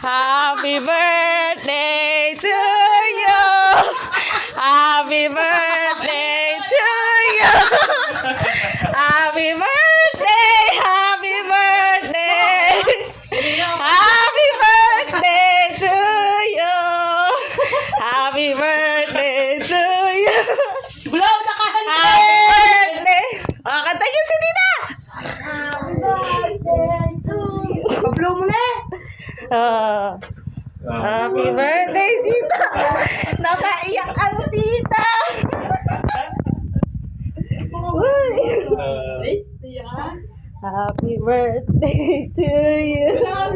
Happy birthday to you. Happy birthday to you. Happy birthday, happy birthday. Happy birthday to you. Happy birthday to you. Blow na kahanda! Happy birthday. Kanta niyo si Nina. Pa-blow mo na! Happy birthday, tita. Napaiyak ang tita. Uy. Happy birthday to you.